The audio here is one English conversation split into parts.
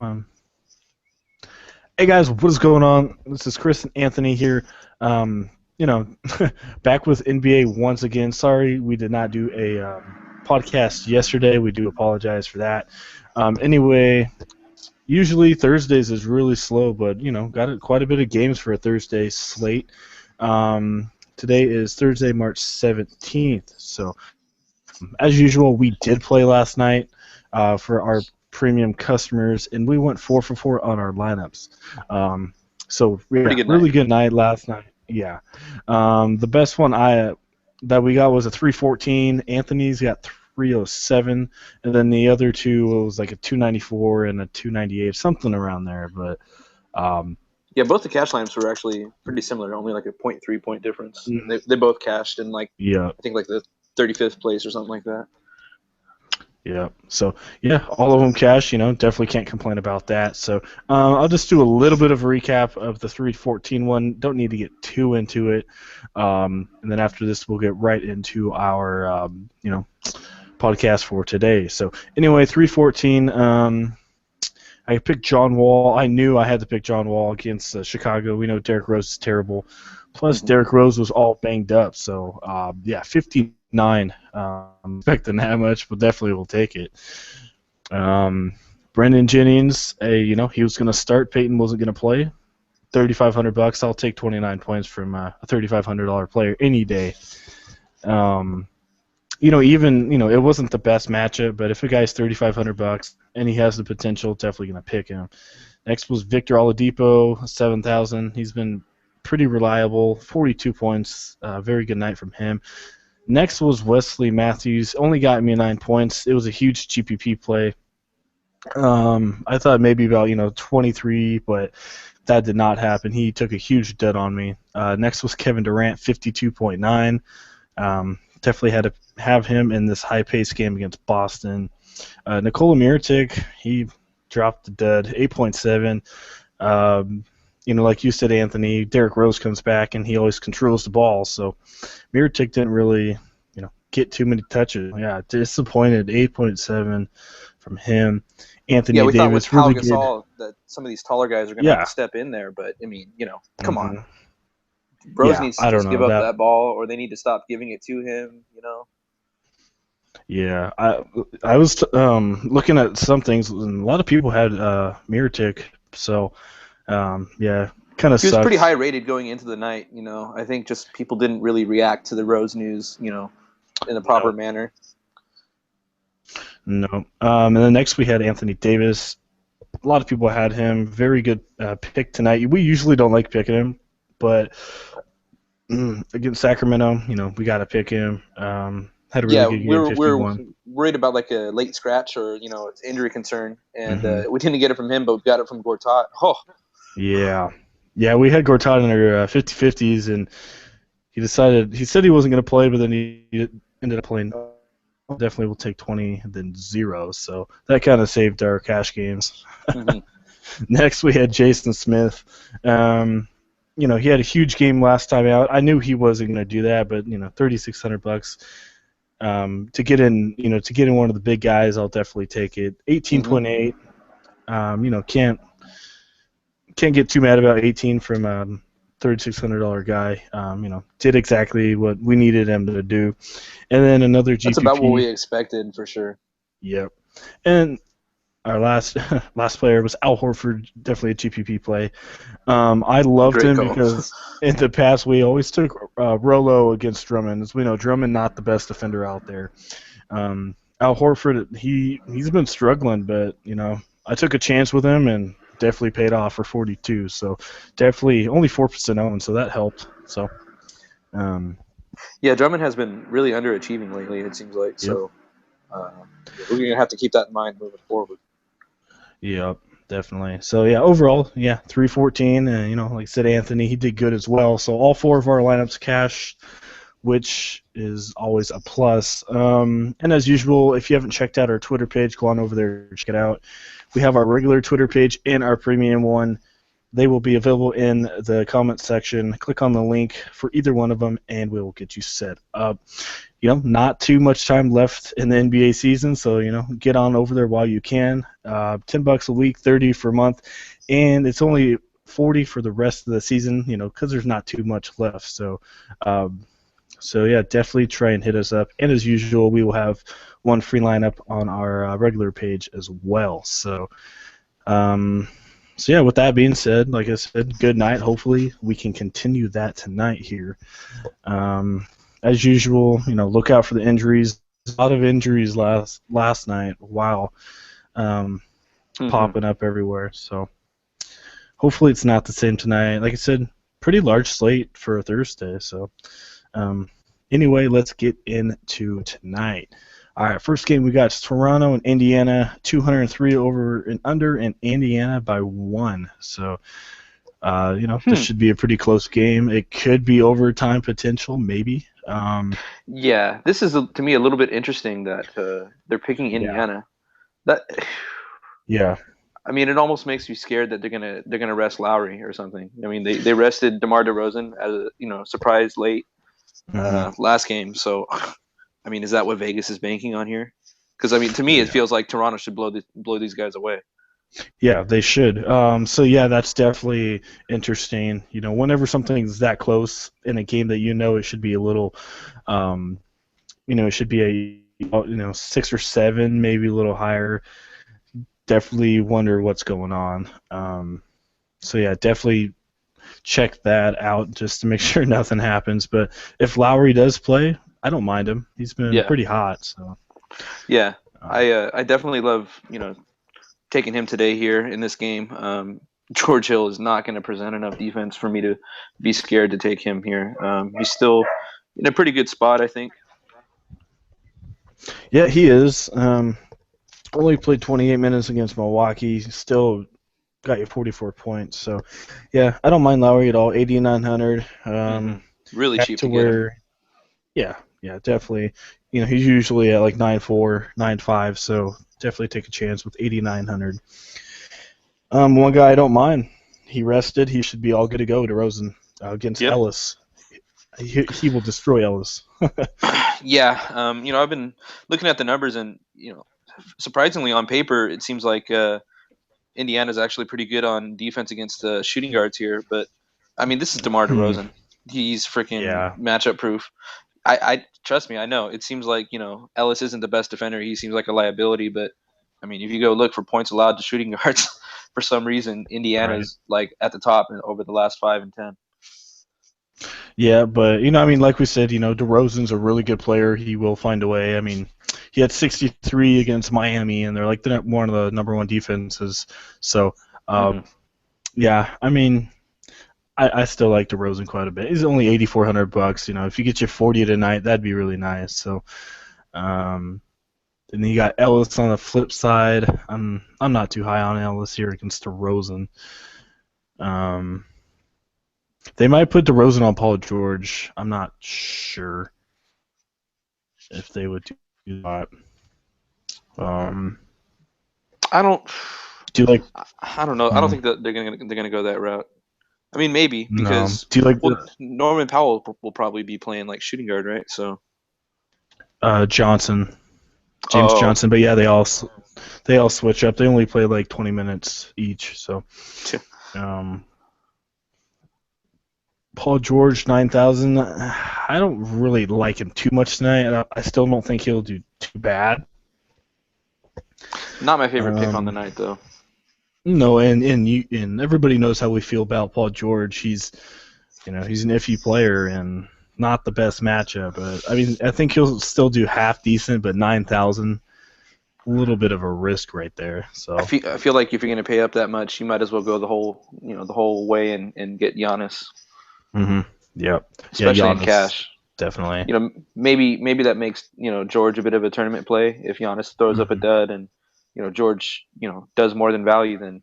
Um, hey guys, what is going on? This is Chris and Anthony here. Um, you know, back with NBA once again. Sorry we did not do a podcast yesterday. We do apologize for that. Anyway, usually Thursdays is really slow, but quite a bit of games for a Thursday slate. Today is Thursday, March 17th. So as usual, we did play last night for our premium customers, and we went 4 for 4 on our lineups. Pretty Yeah, good really night. good night last night. Yeah, the best one that we got was a 314. Anthony's got 307, and then the other two was like a 294 and a 298, something around there. But um, Yeah, both the cash lines were actually pretty similar, only like a point 0.3 point difference. mm, And they both cashed in like yeah. I think like the 35th place or something like that. Yeah. So yeah, all of them cash. Definitely can't complain about that. So I'll just do a little bit of a recap of the 314 one. Don't need to get too into it. And then after this, we'll get right into our podcast for today. So anyway, 314. I picked John Wall. I knew I had to pick John Wall against Chicago. We know Derrick Rose is terrible. Plus, Hmm. Derrick Rose was all banged up. So, 59. Expecting that much, but definitely will take it. Brendan Jennings, he was going to start. Peyton wasn't going to play. $3,500. I'll take 29 points from a $3,500 player any day. It wasn't the best matchup, but if a guy's $3,500 and he has the potential, definitely going to pick him. Next was Victor Oladipo, 7,000. He's been pretty reliable, 42 points. Very good night from him. Next was Wesley Matthews. Only got me 9 points. It was a huge GPP play. I thought maybe about 23, but that did not happen. He took a huge dud on me. Next was Kevin Durant, 52.9. Definitely had to have him in this high-paced game against Boston. Nikola Mirotic, he dropped the dud, 8.7. Like you said, Anthony, Derrick Rose comes back and he always controls the ball. So Mirotic didn't really, get too many touches. Yeah, disappointed. 8.7 from him. Yeah, Anthony we thought with Davis, Pau really good. Gasol that some of these taller guys are going to have Yeah. to step in there, but I mean, come on. hmm Rose Yeah, needs to I don't just give know up that. that ball, or they need to stop giving it to him. Yeah, I was looking at some things, and a lot of people had Mirotic, so yeah, kind of He was pretty high sucks. rated going into the night. I think just people didn't really react to the Rose news, in a proper No, manner. no. And then next we had Anthony Davis. A lot of people had him. Very good pick tonight. We usually don't like picking him, but against Sacramento, we got to pick him. Had a really Yeah, good we game, we're 51. worried about like a late scratch or it's injury concern, and hmm we didn't get it from him, but we got it from Gortat. Oh, Yeah, yeah. We had Gortat in our 50-50s, and he said he wasn't going to play, but then he ended up playing. Definitely will take 20 and then 0. So that kind of saved our cash games. hmm Next, we had Jason Smith. He had a huge game last time out. I knew he wasn't going to do that, but $3,600 to get in one of the big guys, I'll definitely take it. hmm 18.8. Can't get too mad about 18 from $3,600 guy. Did exactly what we needed him to do. And then another That's about what GPP. we expected for sure. Yep. And our last last player was Al Horford, definitely a GPP play. I loved Great him call. because in the past we always took Rolo against Drummond. As we know, Drummond not the best defender out there. Al Horford, he's been struggling, but I took a chance with him and definitely paid off for 42. So definitely only 4% owned, so that helped. So um, Yeah, Drummond has been really underachieving lately. It seems like yep. so. Uh, we're gonna have to keep that in mind moving forward. Yep, definitely. So yeah, overall, yeah, 314, and like I said, Anthony, he did good as well. So all four of our lineups cashed, which is always a plus. And as usual, if you haven't checked out our Twitter page, go on over there and check it out. We have our regular Twitter page and our premium one. They will be available in the comment section. Click on the link for either one of them, and we will get you set up. Not too much time left in the NBA season, so get on over there while you can. $10 a week, 30 for a month, and it's only 40 for the rest of the season. Because there's not too much left. So yeah, definitely try and hit us up. And as usual, we will have one free lineup on our regular page as well. So yeah, with that being said, like I said, good night. Hopefully we can continue that tonight here. As usual, look out for the injuries. A lot of injuries last night. Wow. Popping up everywhere. So hopefully it's not the same tonight. Like I said, pretty large slate for a Thursday. So anyway, let's get into tonight. All right, first game we got Toronto and Indiana, 203 over and under, and Indiana by 1. So, this should be a pretty close game. It could be overtime potential, maybe. Yeah, this is to me a little bit interesting that they're picking Indiana. Yeah. I mean, it almost makes you scared that they're gonna rest Lowry or something. I mean, they rested DeMar DeRozan as a surprise late last game. So, I mean, is that what Vegas is banking on here? Because I mean, to me, it feels like Toronto should blow these guys away. Yeah, they should. So yeah, that's definitely interesting. Whenever something's that close in a game that it should be a little, it should be a 6 or 7, maybe a little higher. Definitely wonder what's going on. So yeah, definitely check that out just to make sure nothing happens. But if Lowry does play, I don't mind him. He's been pretty hot. So yeah, I definitely love taking him today here in this game. George Hill is not going to present enough defense for me to be scared to take him here. He's still in a pretty good spot, I think. Yeah, he is. Only played 28 minutes against Milwaukee. Still got you 44 points. So, yeah, I don't mind Lowry at all. 8,900. Really cheap to get him. Yeah, definitely. He's usually at like 9.4, 9.5. So definitely take a chance with 8,900. One guy I don't mind. He rested. He should be all good to go. DeRozan against Ellis. He will destroy Ellis. Yeah, I've been looking at the numbers, and surprisingly, on paper, it seems like Indiana's actually pretty good on defense against shooting guards here. But I mean, this is DeMar DeRozan. He's freaking matchup proof. I trust me. I know it seems like Ellis isn't the best defender. He seems like a liability. But I mean, if you go look for points allowed to shooting guards, for some reason, Indiana's like at the top over the last 5 and 10. Yeah, but I mean, like we said, DeRozan's a really good player. He will find a way. I mean, he had 63 against Miami, and they're like one of the number 1 defenses. So, yeah, I mean, I still like DeRozan quite a bit. He's only $8,400. If you get your 40 tonight, that'd be really nice. So, and then you got Ellis on the flip side. I'm not too high on Ellis here against DeRozan. They might put DeRozan on Paul George. I'm not sure if they would do that. I don't. Do you like? I don't know. I don't think that they're gonna go that route. I mean, maybe because do you like Norman Powell will probably be playing like shooting guard, right? So James Johnson, but yeah, they all switch up. They only play like 20 minutes each, so. Paul George 9,000. I don't really like him too much tonight. I still don't think he'll do too bad. Not my favorite pick on the night, though. No, and everybody knows how we feel about Paul George. He's an iffy player and not the best matchup. But I mean, I think he'll still do half decent. But 9,000, a little bit of a risk right there. So I feel like if you're going to pay up that much, you might as well go the whole way and get Giannis. Yep. Especially Giannis, in cash. Definitely. Maybe that makes George a bit of a tournament play if Giannis throws up a dud and George does more than value, then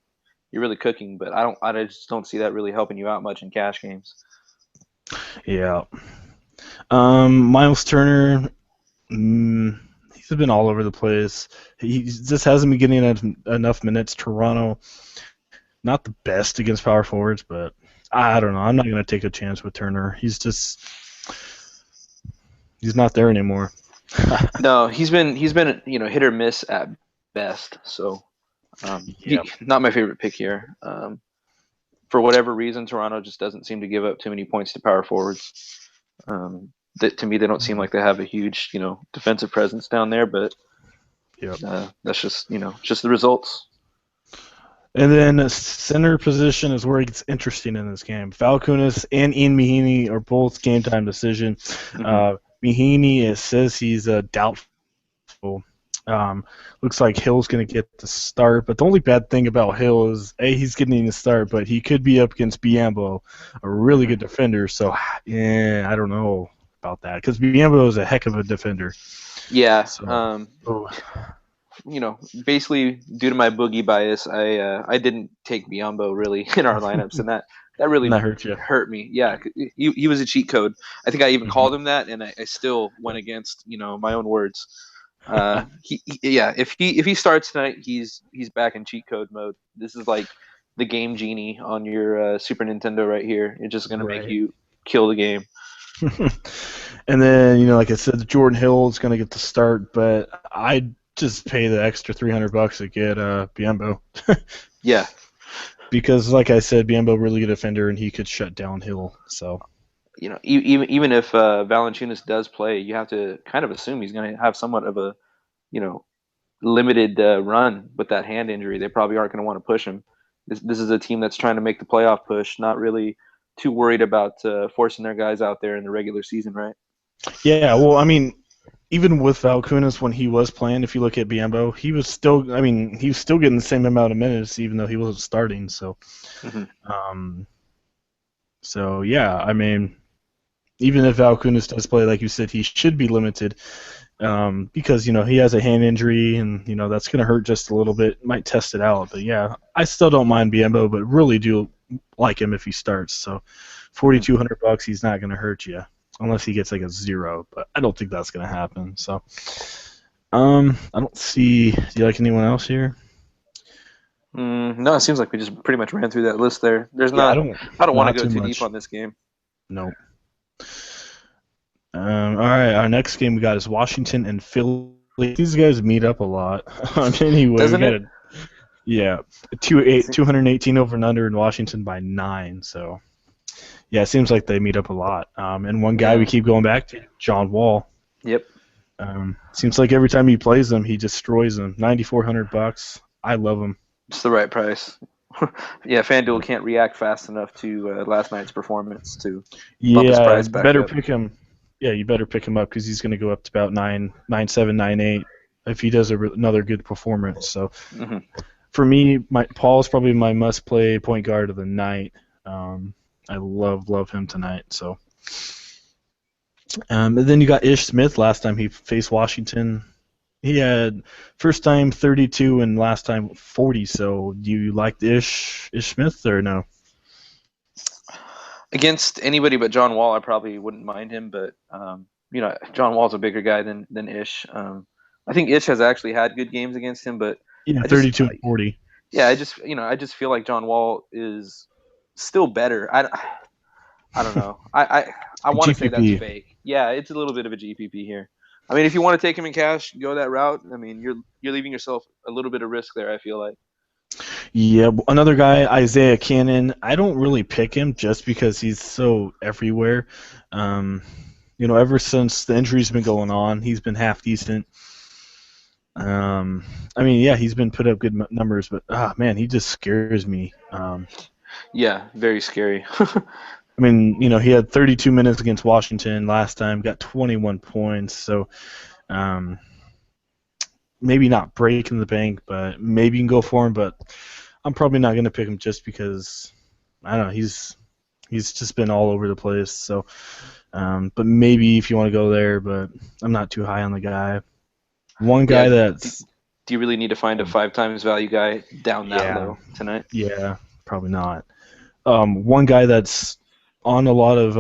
you're really cooking. But I just don't see that really helping you out much in cash games. Yeah. Miles Turner, he's been all over the place. He just hasn't been getting enough minutes. Toronto, not the best against power forwards, but I don't know. I'm not going to take a chance with Turner. He's not there anymore. No, he's been hit or miss at best. So Yeah. not my favorite pick here. For whatever reason, Toronto just doesn't seem to give up too many points to power forwards. That to me, they don't seem like they have a huge defensive presence down there. But Yep. that's just the results. And then center position is where it gets interesting in this game. Valkunis and Ian Mahinmi are both game time decision. Hmm. Mahinmi, it says he's doubtful. Looks like Hill's going to get the start, but the only bad thing about Hill is he's getting the start, but he could be up against Biambo, a really Hmm. good defender. So yeah, I don't know about that because Biambo is a heck of a defender. Yeah. So oh, Basically due to my boogie bias, I didn't take Biombo really in our lineups, and that really that hurts you. hurt me. Yeah, he was a cheat code. I think I even Hmm. called him that, and I still went against my own words. Yeah, if he starts tonight, he's back in cheat code mode. This is like the game genie on your Super Nintendo right here. It's just gonna make Right. you kill the game. And then, like I said, Jordan Hill is going to get the start, but I'd just pay the extra $300 to get Biombo. Yeah, Because, like I said, Biombo really good defender, and he could shut down Hill. So, even if Valanciunas does play, you have to kind of assume he's going to have somewhat of a you know limited run with that hand injury. They probably aren't going to want to push him. This is a team that's trying to make the playoff push, not really too worried about forcing their guys out there in the regular season, right? yeah, well, I mean, even with Valkunas when he was playing, if you look at Biombo, he was still getting the same amount of minutes, even though he wasn't starting. So, Hmm. um, yeah, I mean, even if Valkunas does play, like you said, he should be limited. Because he has a hand injury, and that's going to hurt just a little bit. Might test it out, but yeah, I still don't mind Biombo, but really do like him if he starts. So, $4,200, he's not going to hurt you unless he gets like a zero, but I don't think that's going to happen. So, I don't see. Do you like anyone else here? No, it seems like we just pretty much ran through that list there. There's Yeah, I not. don't. I don't want to Not go too too deep much. on this game. No. All right, our next game we got is Washington and Philly. These guys meet up a lot. Anyway, we Doesn't got it? a yeah, 218 over and under in Washington by 9. So yeah, it seems like they meet up a lot. And one guy we Yeah. keep going back to, John Wall. Yep. Seems like every time he plays them, he destroys them. $9,400. I love him. It's the right price. Yeah, FanDuel can't react fast enough to last night's performance to bump his Yeah, price back better up. pick him. Yeah, you better pick him up because he's going to go up to about 9.7, 9.8 if he does another good performance. So Hmm. for me, Paul's probably my must-play point guard of the night. Um, I love him tonight. So, and then you got Ish Smith. Last time he faced Washington, he had first time 32 and last time 40. So, do you like Ish Smith or no? Against anybody but John Wall, I probably wouldn't mind him, but John Wall's a bigger guy than Ish. I think Ish has actually had good games against him, but Yeah, I just 32 and 40. yeah, I just feel like John Wall is still better. I don't know. I want to say that's GPP. fake. Yeah, it's a little bit of a GPP here. I mean, if you want to take him in cash, go that route. I mean, you're leaving yourself a little bit of risk there. I feel like. Yeah, another guy, Isaiah Cannon. I don't really pick him just because he's so everywhere. Um, ever since the injury's been going on, he's been half decent. I mean, yeah, he's been put up good numbers, but man, he just scares me. Yeah, very scary. I mean, he had 32 minutes against Washington last time, got 21 points, so um, maybe not breaking the bank, but maybe you can go for him. But I'm probably not going to pick him just because I don't know. He's just been all over the place. So, but maybe if you want to go there, but I'm not too high on the guy. One Yeah. guy Do, that's do you really need to find a 5 times value guy down that yeah, low tonight? yeah, probably not. One guy that's on a lot of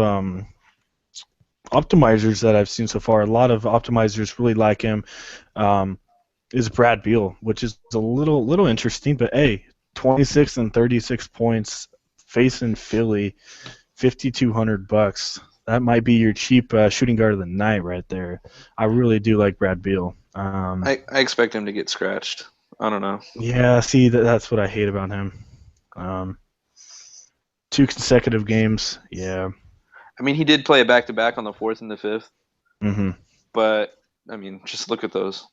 optimizers that I've seen so far. A lot of optimizers really like him. Um, is Brad Beal, which is a little interesting, but hey, 26 and 36 points facing Philly, $5,200. That might be your cheap shooting guard of the night right there. I really do like Brad Beal. I expect him to get scratched. I don't know. Yeah, see, that's what I hate about him. Um, 2 consecutive games. Yeah. I mean, he did play a back-to-back on the 4th and the 5th, Mm-hmm. but I mean, just look at those.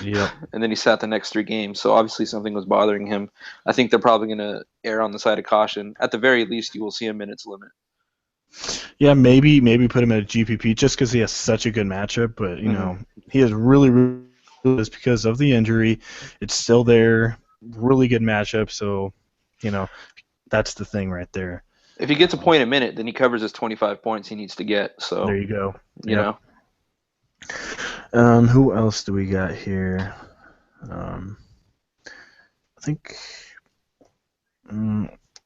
Yep. And then he sat the next 3 games, so obviously something was bothering him. I think they're probably going to err on the side of caution. At the very least, you will see a minutes limit. Yeah, maybe put him at a GPP just because he has such a good matchup. But Mm-hmm. he is really just because of the injury. It's still there. Really good matchup. So, you know, that's the thing right there. If he gets a point a minute, then he covers his 25 points he needs to get. There So, you go. you Yep. know, Who else do we got here? I think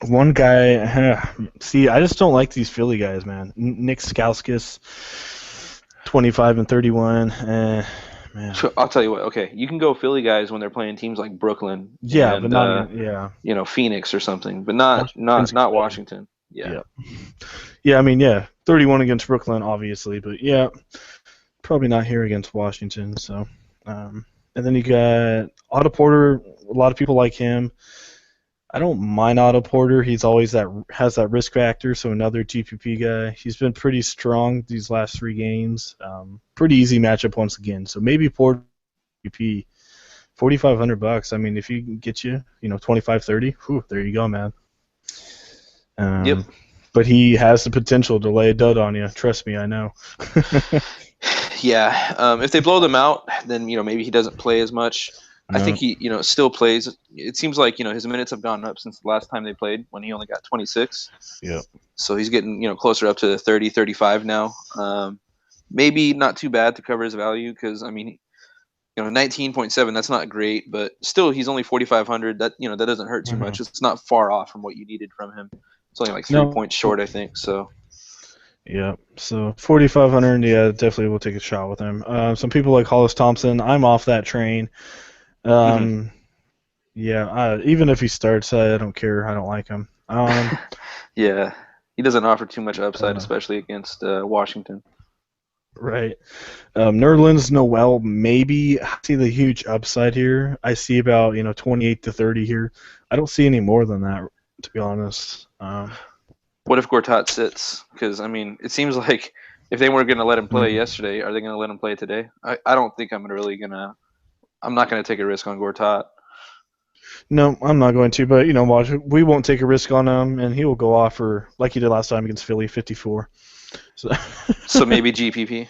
one guy. See, I just don't like these Philly guys, man. Nick Skauskas, 25 and 31. Man. I'll tell you what. Okay, you can go Philly guys when they're playing teams like Brooklyn Yeah, but and not again. Yeah, Phoenix or something, but not not Washington's not good. Washington. Yeah. Yeah, yeah. I mean, yeah, 31 against Brooklyn, obviously, but yeah, probably not here against Washington. So, and then you got Otto Porter. A lot of people like him. I don't mind Otto Porter. He's always has that risk factor. So another GPP guy. He's been pretty strong these last 3 games. Pretty easy matchup once again. So maybe Porter GPP. $4,500. I mean, if he can get you, 25, 30, whew, there you go, man. Yep. But he has the potential to lay a dud on you. Trust me, I know. Yeah. If they blow them out, then maybe he doesn't play as much. I think No. he still plays. It seems like his minutes have gone up since the last time they played when he only got 26. Yep. So he's getting closer up to 30, 35 now. Maybe not too bad to cover his value because I mean 19.7, that's not great, but still he's only 4,500. That doesn't hurt too Mm-hmm. much. It's not far off from what you needed from him. It's only like 3 points No. short, I think. So Yeah. So 4,500. Yeah, definitely will take a shot with him. Some people like Hollis Thompson. I'm off that train. mhm. Um, yeah. Even if he starts, I don't care. I don't like him. Yeah, he doesn't offer too much upside, Uh, especially against Washington. right. Nerlens Noel, maybe I see the huge upside here. I see about 28 to 30 here. I don't see any more than that, to be honest. What if Gortat sits? Because I mean, it seems like if they weren't going to let him play hmm. yesterday, are they going to let him play today? I don't think I'm really gonna. I'm not going to take a risk on Gortat. No, I'm not going to, but watch. We won't take a risk on him, and he will go off for like he did last time against Philly, 54. So So maybe GPP.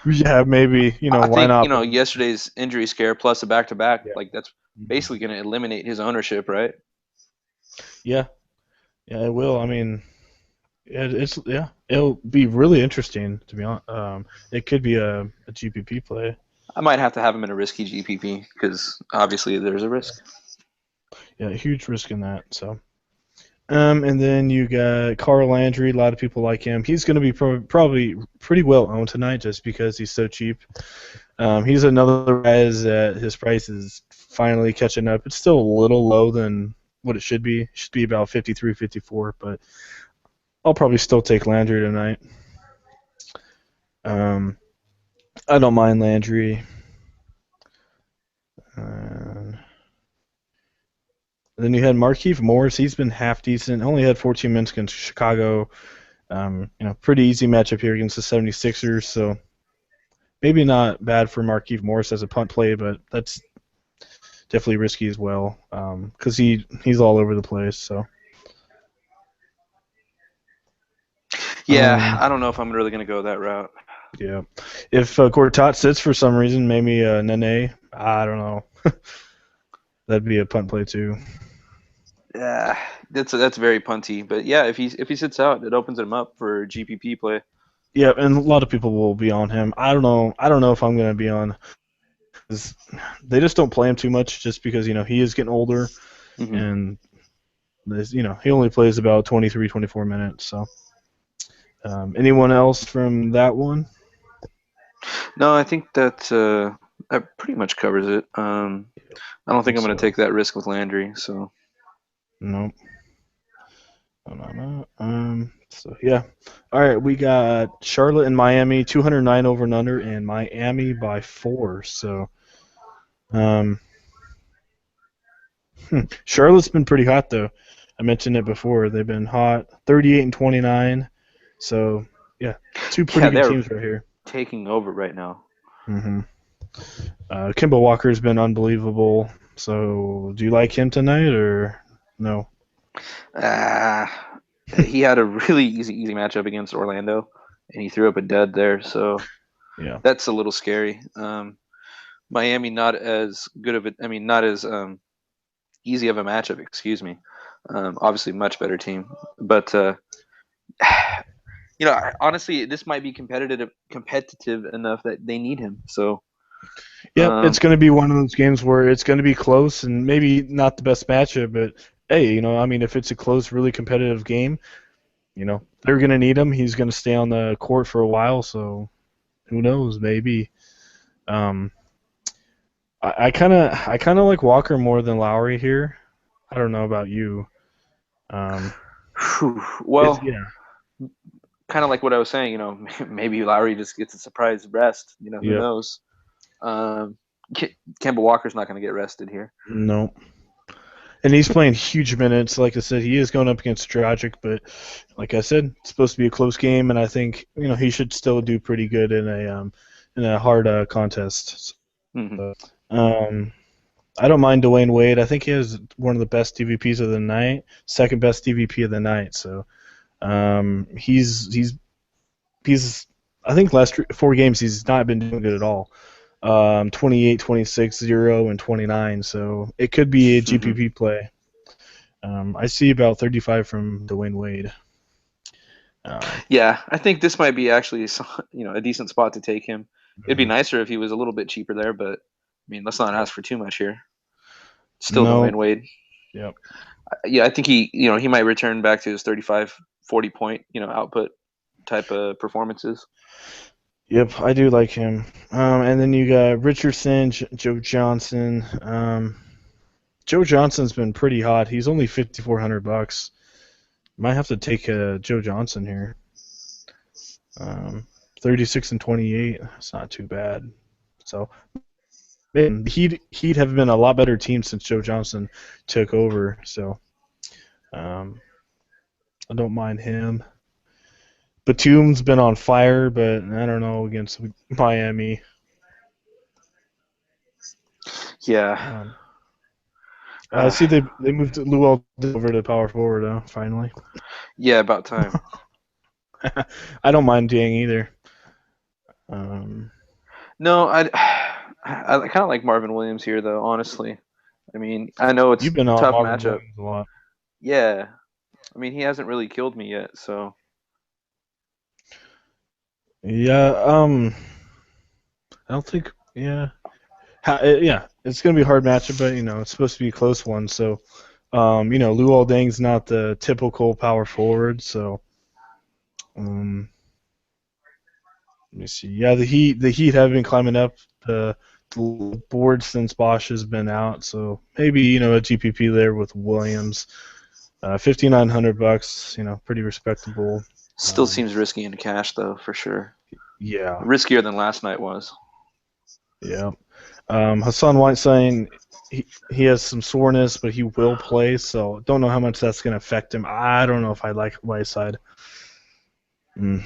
yeah, maybe I why think not? But yesterday's injury scare plus a back to back, yeah, like that's mhm. basically going to eliminate his ownership, right? Yeah, yeah, it will. I mean, it'll be really interesting to be honest. It could be a GPP play. I might have to have him in a risky GPP because obviously there's a risk. Yeah, huge risk in that. So. And then you got Carl Landry. A lot of people like him. He's going to be probably pretty well owned tonight just because he's so cheap. He's another guy that his price is finally catching up. It's still a little low than what it should be. It should be about 53, 54, but I'll probably still take Landry tonight. Um, I don't mind Landry. Uh, then you had Markieff Morris. He's been half decent. Only had 14 minutes against Chicago. Pretty easy matchup here against the 76ers. So maybe not bad for Markieff Morris as a punt play, but that's definitely risky as well because he's all over the place. So Yeah, I don't know if I'm really going to go that route. yeah, if Gortat sits for some reason, maybe Nene. I don't know. That'd be a punt play too. Yeah, that's very punty. But yeah, if he sits out, it opens him up for GPP play. Yeah, and a lot of people will be on him. I don't know. I don't know if I'm gonna be on. 'Cause they just don't play him too much, just because he is getting older, Hmm. and he only plays about 23, 24 minutes. So, anyone else from that one? No, I think that pretty much covers it. I don't I think think I'm going to so. take that risk with Landry. So Nope. No, no, no. So yeah. All right, we got Charlotte and Miami, 209 over and under, and Miami by 4. So, um, Charlotte's been pretty hot though. I mentioned it before. They've been hot, 38 and 29. So yeah, two pretty Yeah, good they're teams right here. taking over right now. hmm Kimba Walker's been unbelievable. So do you like him tonight or no? Ah, he had a really easy matchup against Orlando, and he threw up a dud there. So Yeah. that's a little scary. Miami not as good of a, I mean, not as easy of a matchup. Excuse me. Obviously, much better team, but honestly, this might be competitive enough that they need him. So, Yep, it's um, going to be one of those games where it's going to be close and maybe not the best matchup, but hey, I mean, if it's a close, really competitive game, they're going to need him. He's going to stay on the court for a while, so who knows? Maybe. Um, I kind of like Walker more than Lowry here. I don't know about you. Um, whew, it's well, yeah, kind of like what I was saying. Maybe Lowry just gets a surprise rest. Who yep, knows? Um, Kemba Walker's not going to get rested here. no. And he's playing huge minutes. Like I said, he is going up against Dragic, but like I said, it's supposed to be a close game, and I think he should still do pretty good in a hard contest. Hmm. So, I don't mind Dwayne Wade. I think he has one of the best DVPs of the night, second best DVP of the night. So he's I think last 4 games he's not been doing good at all. 28, 26, 0, and 29. So it could be a Hmm. GPP play. I see about 35 from Dwayne Wade. Um, Yeah, I think this might be actually a decent spot to take him. It'd be mhm. nicer if he was a little bit cheaper there, but I mean, let's not ask for too much here. Still No. Dwayne Wade. Yep. Yeah, I think he might return back to his 35, 40 point, output type of performances. Yep. I do like him. And then you got Richardson, Joe Johnson. Joe Johnson's been pretty hot. He's only $5,400. Might have to take Joe Johnson here. Um, 36 and 28. It's not too bad. So man, he'd have been a lot better team since Joe Johnson took over. So um, I don't mind him. Batum's been on fire, but I don't know against Miami. Yeah. Um, I Uh, see they moved Luol over to power forward finally. yeah, about time. I don't mind Dang either. Um, No, I kind of like Marvin Williams here, though, honestly. I mean, I know it's you've been on tough Marvin matchup. Williams a lot. Yeah. I mean, he hasn't really killed me yet, so Yeah. I don't think. Yeah. Yeah. It's gonna be a hard matchup, but it's supposed to be a close one. So, Luol Deng's not the typical power forward. So, um, let me see. Yeah, the Heat have been climbing up the board since Bosch has been out. So maybe a GPP there with Williams. $5,900. Pretty respectable. still Um, seems risky in cash, though, for sure. yeah, Riskier than last night was. yeah. Hassan Whiteside, he has some soreness, but he will play. So don't know how much that's going to affect him. I don't know if I like Whiteside. Mm.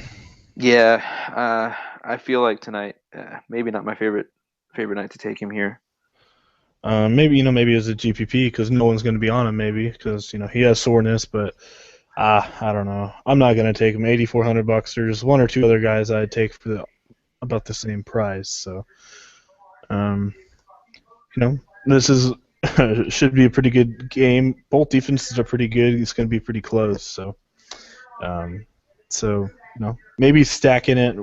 Yeah, I feel like tonight, maybe not my favorite night to take him here. Maybe as a GPP because no one's going to be on him. Maybe because he has soreness, but I don't know. I'm not going to take him. $8,400. There's one or two other guys I'd take for about the same price. So um, this is should be a pretty good game. Both defenses are pretty good. It's going to be pretty close. Um, so maybe stacking it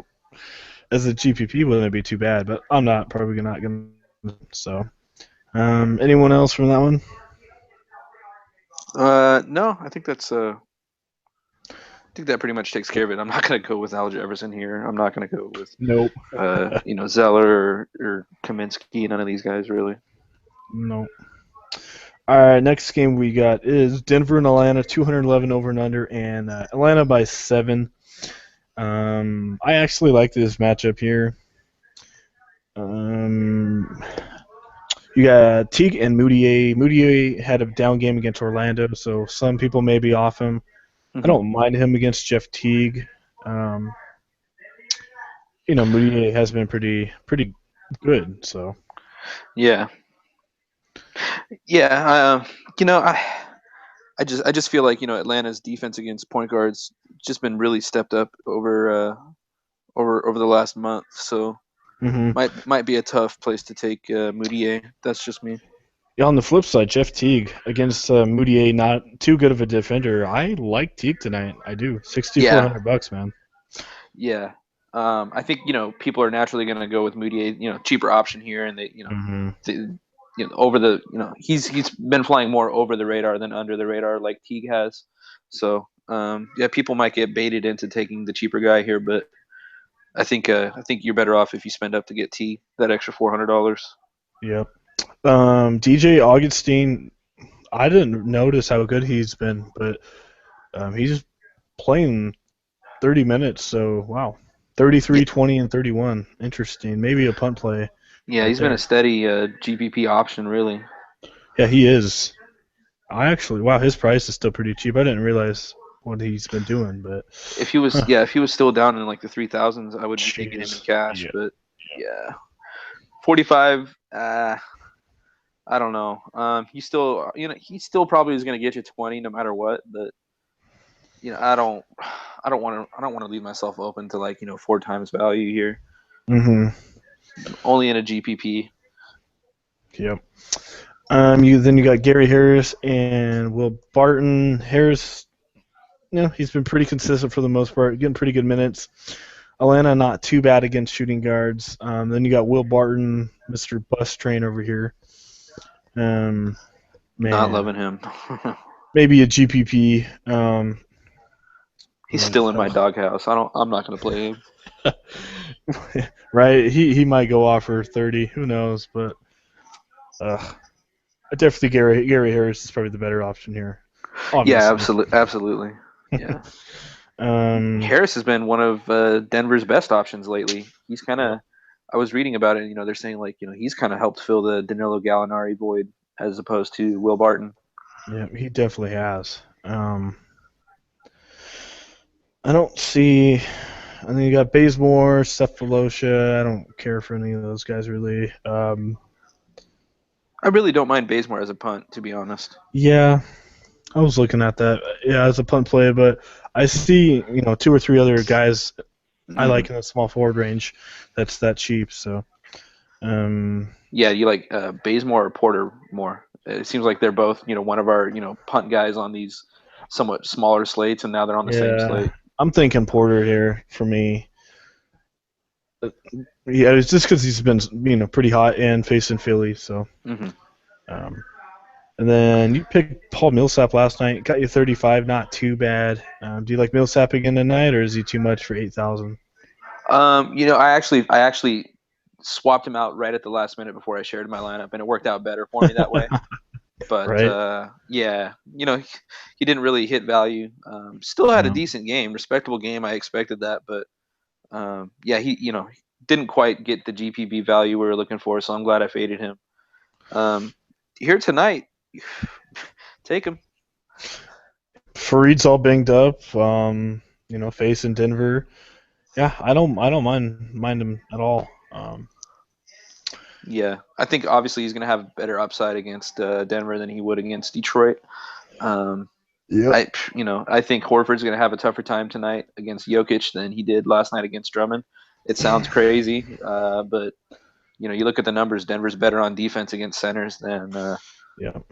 as a GPP wouldn't be too bad, but I'm not probably not going to. So, anyone else from that one? No, I think that pretty much takes care of it. I'm not gonna go with Al Jefferson here. I'm not gonna go with Nope. Zeller or Kaminsky. None of these guys really. Nope. All right, next game we got is Denver and Atlanta, 211 over and under, and Atlanta by 7. I actually like this matchup here. Um, you got Teague and Moutier. Moutier had a down game against Orlando, so some people may be off him. I Hmm. don't mind him against Jeff Teague. Um, Moutier has been pretty good. So. Yeah, yeah. You know, I just feel like Atlanta's defense against point guards just been really stepped up over the last month. So Hmm. might be a tough place to take Moutier. That's just me. Yeah, on the flip side, Jeff Teague against Moutier, not too good of a defender. I like Teague tonight. I do. Yeah, $6,400, man. yeah. I think people are naturally going to go with Moutier, cheaper option here, and Hmm. over the he's been flying more over the radar than under the radar like Teague has. So yeah, people might get baited into taking the cheaper guy here, but I think you're better off if you spend up to get T that extra $400. Yep. DJ Augustine, I didn't notice how good he's been, but he's playing 30 minutes, so wow. Yeah, 33, 20, and 31. Interesting. Maybe a punt play yeah, right he's been a there. steady GPP option really. Yeah, he is. Wow, his price is still pretty cheap. I didn't realize what he's been doing, but huh, If he was still down in like the 3,000s, I would be taking him in jeez. cash. Yeah. But yeah, 45. I don't know. He still probably is going to get you 20 no matter what. But I don't want to leave myself open to like four times value here. Mm-hmm. Only in a GPP. Yep. You got Gary Harris and Will Barton. Harris, he's been pretty consistent for the most part, getting pretty good minutes. Atlanta not too bad against shooting guards. Then you got Will Barton, Mr. Bus Train over here. Um, Not man, loving him. maybe a GPP. He's But still in my doghouse. I'm not going to play him. right, he might go off for 30. Who knows? But definitely Gary Harris is probably the better option here, Yeah, obviously. absolutely. Yeah. um, Harris has been one of Denver's best options lately. He's kind yep, of, I was reading about it. They're saying like, he's kind of helped fill the Danilo Gallinari void as opposed to Will Barton. yeah, he definitely has. I don't see. And then you got Bazemore, Cephalosha. I don't care for any of those guys really. I really don't mind Bazemore as a punt, to be honest. Yeah, I was looking at that. Yeah, as a punt play, but I see two or three other guys I Hmm. like in the small forward range. That's that cheap. So Yeah, you like Bazemore or Porter more? It seems like they're both, one of our, punt guys on these somewhat smaller slates, and now they're on the same yeah, slate. I'm thinking Porter here for me. Yeah, it's just because he's been pretty hot and facing Philly. So Hmm. um, and then you picked Paul Millsap last night. Got you 35, not too bad. Do you like Millsap again tonight, or is he too much for 8,000? I actually swapped him out right at the last minute before I shared my lineup, and it worked out better for me that way. But Right? yeah, he didn't really hit value. Still had a No. decent game, respectable game. I expected that, but yeah, he didn't quite get the GPP value we were looking for. So I'm glad I faded him. Here tonight, take him. Farid's all banged up. Facing Denver. Yeah, I don't mind him at all. Yeah, I think obviously he's going to have better upside against Denver than he would against Detroit. Um, Yep. I think Horford's going to have a tougher time tonight against Jokic than he did last night against Drummond. It sounds crazy, but you look at the numbers. Denver's better on defense against centers Yep.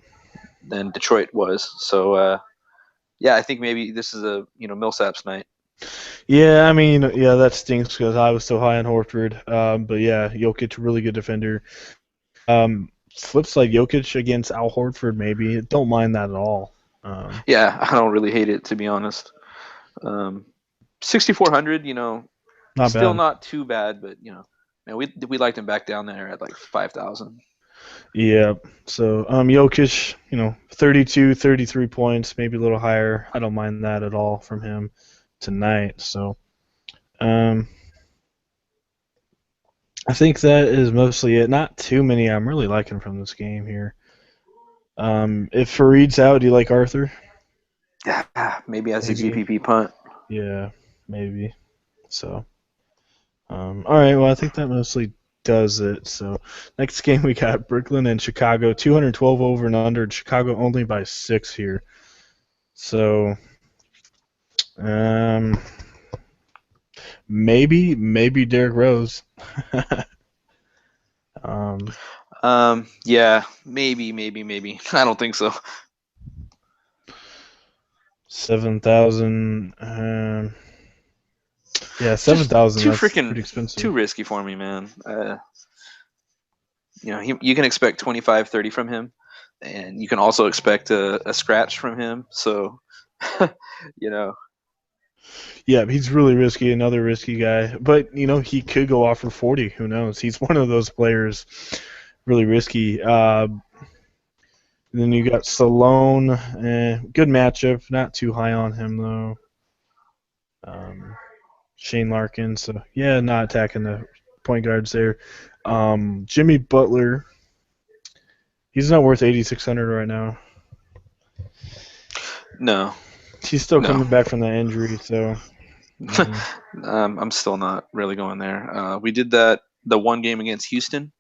than Detroit was. So yeah, I think maybe this is a Millsap's night. Yeah, I mean, yeah, that stinks because I was so high on Horford. But yeah, Jokic, really good defender. Flip side, Jokic against Al Horford, maybe. Don't mind that at all. Um, Yeah, I don't really hate it to be honest. Um, 6,400, Not still bad. not too bad, but man, we liked him back down there at like 5,000. Yeah. So Jokic, 32, 33 points, maybe a little higher. I don't mind that at all from him tonight. So um, I think that is mostly it. Not too many I'm really liking from this game here. If Farid's out, do you like Arthur? Yeah, maybe as a Maybe. GPP punt. Yeah, maybe. So, all right. Well, I think that mostly does it. So, next game we got Brooklyn and Chicago. 212 over and under. Chicago only by 6 here. So, um, maybe Derrick Rose. um, Yeah, maybe. I don't think so. 7,000. Yeah, Just 7,000. too That's freaking pretty too expensive. risky for me, man. You can expect 25, 30 from him, and you can also expect a scratch from him. So, you know, Yeah, he's really risky. Another risky guy, but he could go off for 40. Who knows? He's one of those players, really risky. Then you got Salone. Good matchup. Not too high on him though. Um, Shane Larkin. So yeah, not attacking the point guards there. Jimmy Butler. He's not worth 8,600 right now. no, He's still no. coming back from that injury. So I'm still not really going there. We did that the one game against Houston.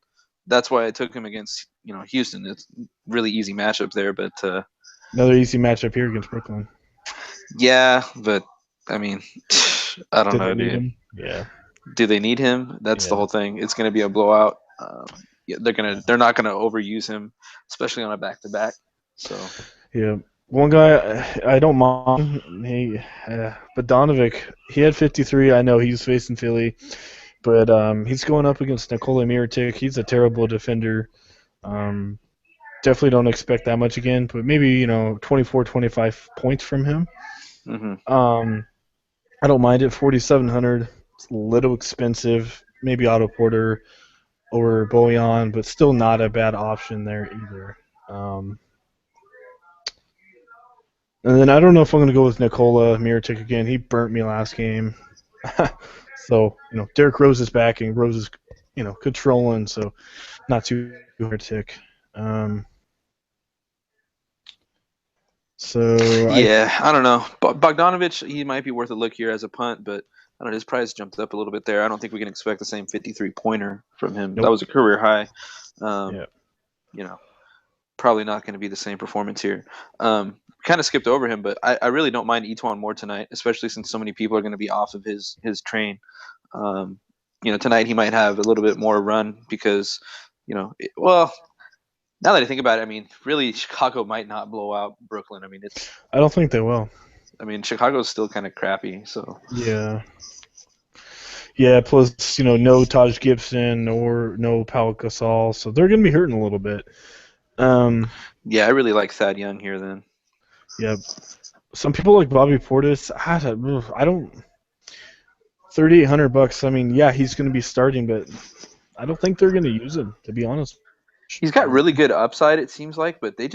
That's why I took him against Houston. It's really easy matchup there, but another easy matchup here against Brooklyn. yeah, but I mean, I don't Did they know, need dude. him? Yeah. Do they need him? That's the Yeah. whole thing. It's going to be a blowout. Yeah, they're not gonna overuse him, especially on a back to back. So Yeah. One guy I don't mind. But Donovic, he had 53. I know he's facing Philly, but he's going up against Nikola Mirotic. He's a terrible defender. Um, definitely don't expect that much again, but maybe 24, 25 points from him. hmm Um, I don't mind it. 4,700. It's a little expensive. Maybe Otto Porter or Bojan, but still not a bad option there either. Um, And then I don't know if I'm going to go with Nikola Mirotic again. He burnt me last game. So, Derrick Rose is back and Rose is, controlling, so not too hard to tick. Um, so I, yeah, I don't know. Bogdanovich, he might be worth a look here as a punt, but I don't know. His price jumped up a little bit there. I don't think we can expect the same 53 pointer from him. That nope. was a career high. Um, Yeah. you know, Probably not going to be the same performance here. Kind of skipped over him, but I really don't mind Etwan more tonight, especially since so many people are going to be off of his train. Um, Tonight he might have a little bit more run because, well, now that I think about it, I mean, really, Chicago might not blow out Brooklyn. I don't think they will. Chicago's still kind of crappy. So Yeah. Yeah, plus, no Taj Gibson or no Pau Gasol, so they're going to be hurting a little bit. Um, yeah, I really like Thad Young here. Then yeah. Some people like Bobby Portis. I don't. $3,800. I mean, yeah, he's going to be starting, but I don't think they're going to use him, to be honest. he's got really good upside. It seems like, but they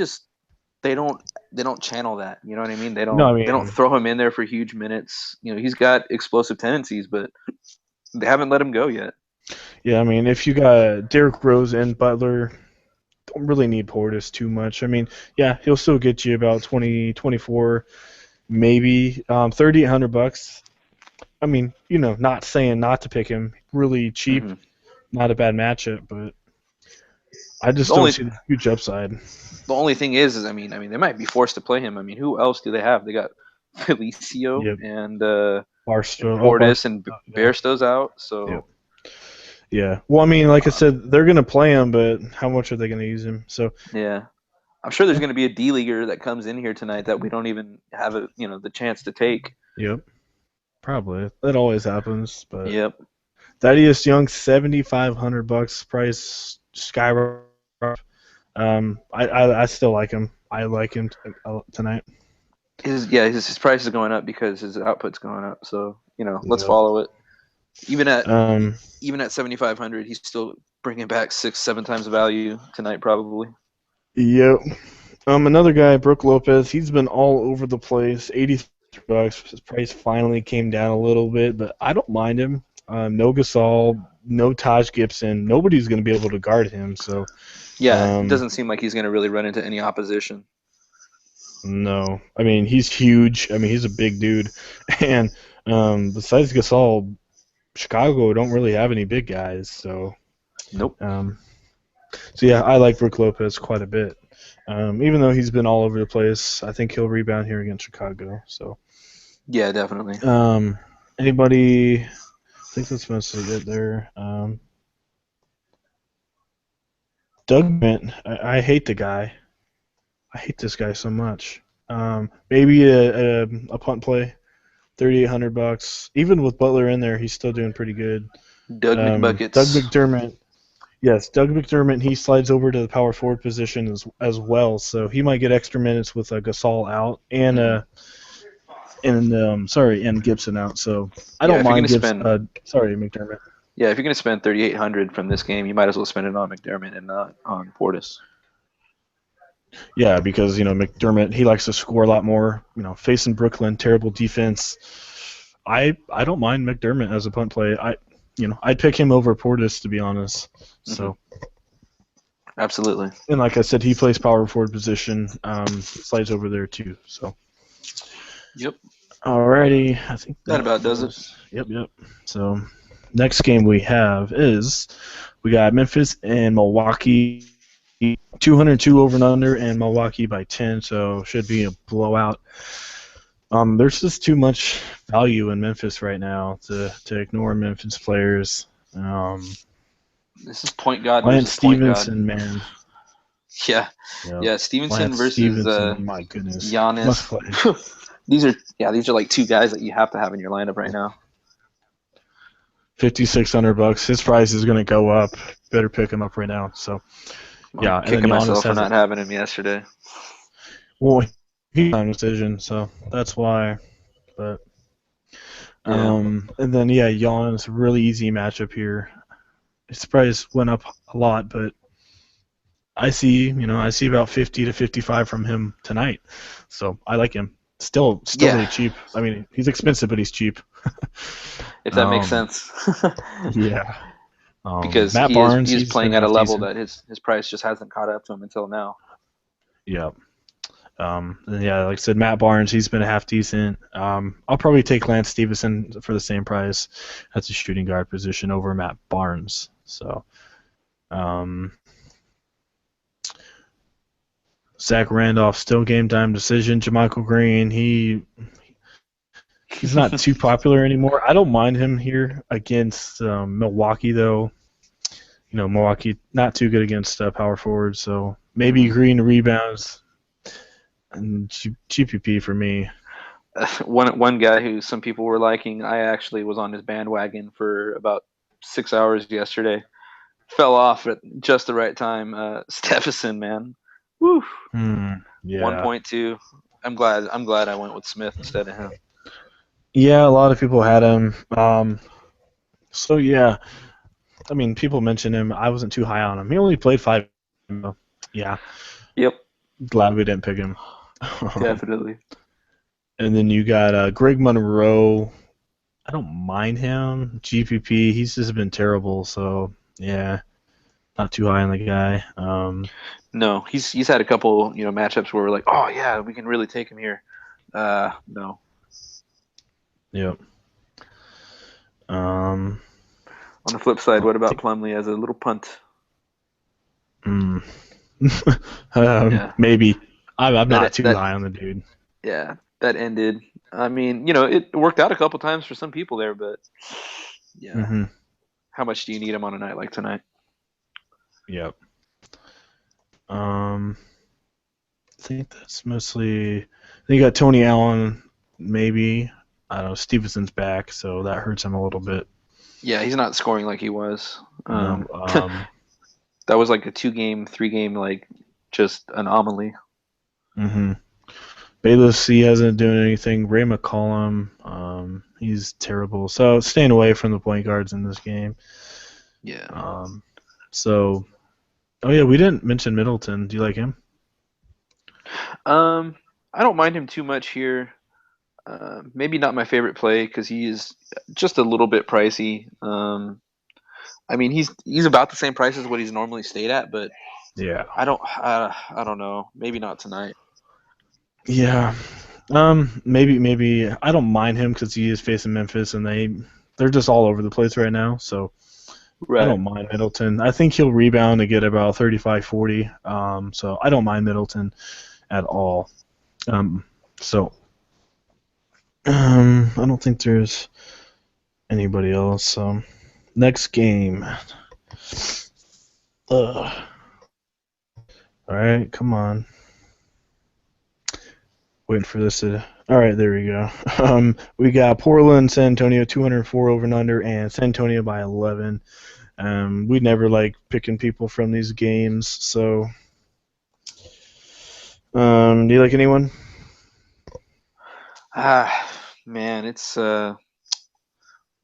don't they don't channel that. You know what I mean? No, I They don't mean, throw him in there for huge minutes. He's got explosive tendencies, but they haven't let him go yet. yeah, I mean, if you got Derrick Rose and Butler, don't really need Portis too much. I mean, yeah, he'll still get you about 20, 24, maybe $3,800. I mean, not saying not to pick him. Really cheap, hmm not a bad matchup, but I The just don't only see the huge upside. the only thing is I mean they might be forced to play him. I mean, who else do they have? They got Felicio Yep, and Barstow. Oh, Portis and Barstow. Yeah. Bairstow's out. Yep. So Yeah. Well, I mean, like I uh, said, they're gonna play him, but how much are they gonna use him? So, yeah, I'm sure there's going to be a D leaguer that comes in here tonight that we don't even have the chance to take. yep, probably that always happens. But Yep. Thaddeus Young, $7,500 price skyrocket. I still like him. I like him tonight. His price is going up because his output's going up. So let's Yep. follow it. Even at Um, even at 7,500, he's still bringing back 6, 7 times the value tonight, probably. yep. Another guy, Brooke Lopez. He's been all over the place. $83. His price finally came down a little bit, but I don't mind him. No Gasol, no Taj Gibson. Nobody's going to be able to guard him. So, Yeah, it um, doesn't seem like he's going to really run into any opposition. no. I mean, he's huge. I mean, he's a big dude. And besides Gasol, Chicago don't really have any big guys. Nope. Um, so yeah, I like Brooke Lopez quite a bit. Even though he's been all over the place, I think he'll rebound here against Chicago. So, Yeah, definitely. um, anybody? I think that's mostly it there. Doug Mint, I hate the guy. I hate this guy so much. Maybe a punt play, $3,800. Even with Butler in there, he's still doing pretty good. Doug Doug McBuckets. McDermott. Yes, Doug McDermott. He slides over to the power forward position as well, so he might get extra minutes with Gasol out Hmm. and Gibson out. So I Yeah, don't if you're mind gonna Gibson. spend McDermott. yeah, if you're gonna spend 3,800 from this game, you might as well spend it on McDermott and not on Portis. Yeah, because McDermott he likes to score a lot more. Facing Brooklyn, terrible defense. I don't mind McDermott as a punt play. I'd pick him over Portis to be honest. Hmm. So Absolutely. and like I said, he plays power forward position. Slides over there too. So Yep. alrighty, I think That that about does it. was yep. So next game we have is we got Memphis and Milwaukee. 202 over and under, and Milwaukee by 10, so should be a blowout. There's just too much value in Memphis right now to ignore Memphis players. This is point guard Lance versus point guard. Stevenson, man. Yeah, Yep. yeah. Stevenson Lance versus Stevenson, my goodness. Must Giannis. play. These are like two guys that you have to have in your lineup right now. $5,600. His price is going to go up. Better pick him up right now. So, I'm yeah, and then kicking Giannis myself for has not it. having him yesterday. Well, he's on decision, so that's why. But Yeah, and then yeah, Giannis really easy matchup here. His price went up a lot, but I see about 50 to 55 from him tonight. So I like him. Still yeah. really cheap. I mean, he's expensive, but he's cheap. If that makes um, sense. yeah. Because Matt he is Barnes, he is he's been playing at a half level decent. that his price just hasn't caught up to him until now. Yeah. And yeah, like I said, Matt Barnes, he's been half decent. I'll probably take Lance Stevenson for the same price at the shooting guard position over Matt Barnes. So, um, Zach Randolph still game time decision. JaMychal Green, he's not too popular anymore. I don't mind him here against Milwaukee though. Milwaukee not too good against power forwards, so maybe Hmm. Green rebounds and GPP for me. One guy who some people were liking, I actually was on his bandwagon for about 6 hours yesterday. Fell off at just the right time. Stephenson, man, woo, Yeah. 1.2. I'm glad I went with Smith instead of him. Yeah, a lot of people had him. So yeah, I mean, people mentioned him. I wasn't too high on him. He only played 5. Yeah, Yep, glad we didn't pick him. definitely. And then you got Greg Monroe. I don't mind him. GPP, he's just been terrible. So yeah, not too high on the guy. No, he's had a couple matchups where we're like, oh yeah, we can really take him here. No. Yep. Um, On the flip side, what about think, Plumlee as a little punt? mm, Yeah, maybe. I'm not that too that high on the dude. yeah, that ended. I mean, it worked out a couple times for some people there, but yeah, Hmm. how much do you need him on a night like tonight? Yep. Um, I think that's mostly. I think you got Tony Allen, maybe. I don't know. Stevenson's back, so that hurts him a little bit. Yeah, he's not scoring like he was. No. That was like a 2 game, 3 game, like just anomaly. Hmm. Bayless, he hasn't doing anything. Ray McCollum. He's terrible. So staying away from the point guards in this game. Yeah. So, oh yeah, we didn't mention Middleton. Do you like him? I don't mind him too much here. Maybe not my favorite play because he is just a little bit pricey. I mean, he's about the same price as what he's normally stayed at, but Yeah. I don't know. Maybe not tonight. Yeah. Maybe I don't mind him because he is facing Memphis and they're just all over the place right now. So I Right. don't mind Middleton. I think he'll rebound and get about 35, 40. So I don't mind Middleton at all. Um, so I don't think there's anybody else. So next game. Ugh. All right, come on. Waiting for this to. All right, there we go. We got Portland, San Antonio, 204 over and under, and San Antonio by 11. We never like picking people from these games. So, do you like anyone? Man, it's not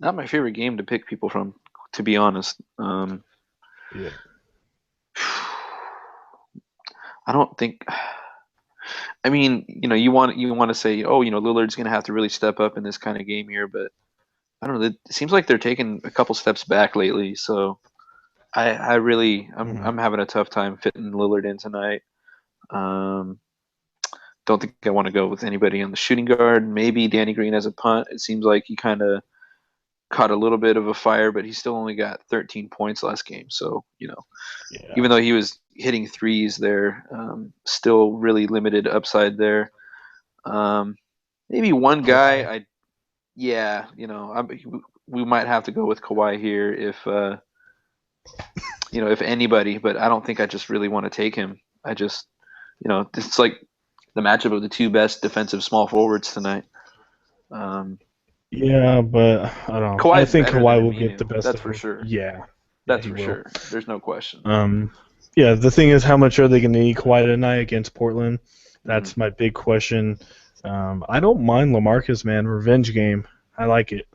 my favorite game to pick people from, to be honest. Yeah. I don't think. I mean, you want to say, oh, Lillard's going to have to really step up in this kind of game here, but I don't know. It seems like they're taking a couple steps back lately. So I really, Mm-hmm. I'm having a tough time fitting Lillard in tonight. Um, don't think I want to go with anybody on the shooting guard. Maybe Danny Green as a punt. It seems like he kind of caught a little bit of a fire, but he still only got 13 points last game. So, Yeah. even though he was hitting threes there, still really limited upside there. Um, maybe one guy, Kawhi. yeah, we might have to go with Kawhi here if anybody, but I don't think I just really want to take him. I just, it's like the matchup of the two best defensive small forwards tonight. Um, Yeah, but I don't know. I Kawhi's think better than Kawhi will get the Aminu. best That's of for it. sure. Yeah. Yeah, That's he for will. sure. There's no question. Um, yeah, the thing is, how much are they going to need Kawhi tonight against Portland? Hmm. That's my big question. I don't mind LaMarcus, man. Revenge game. I like it.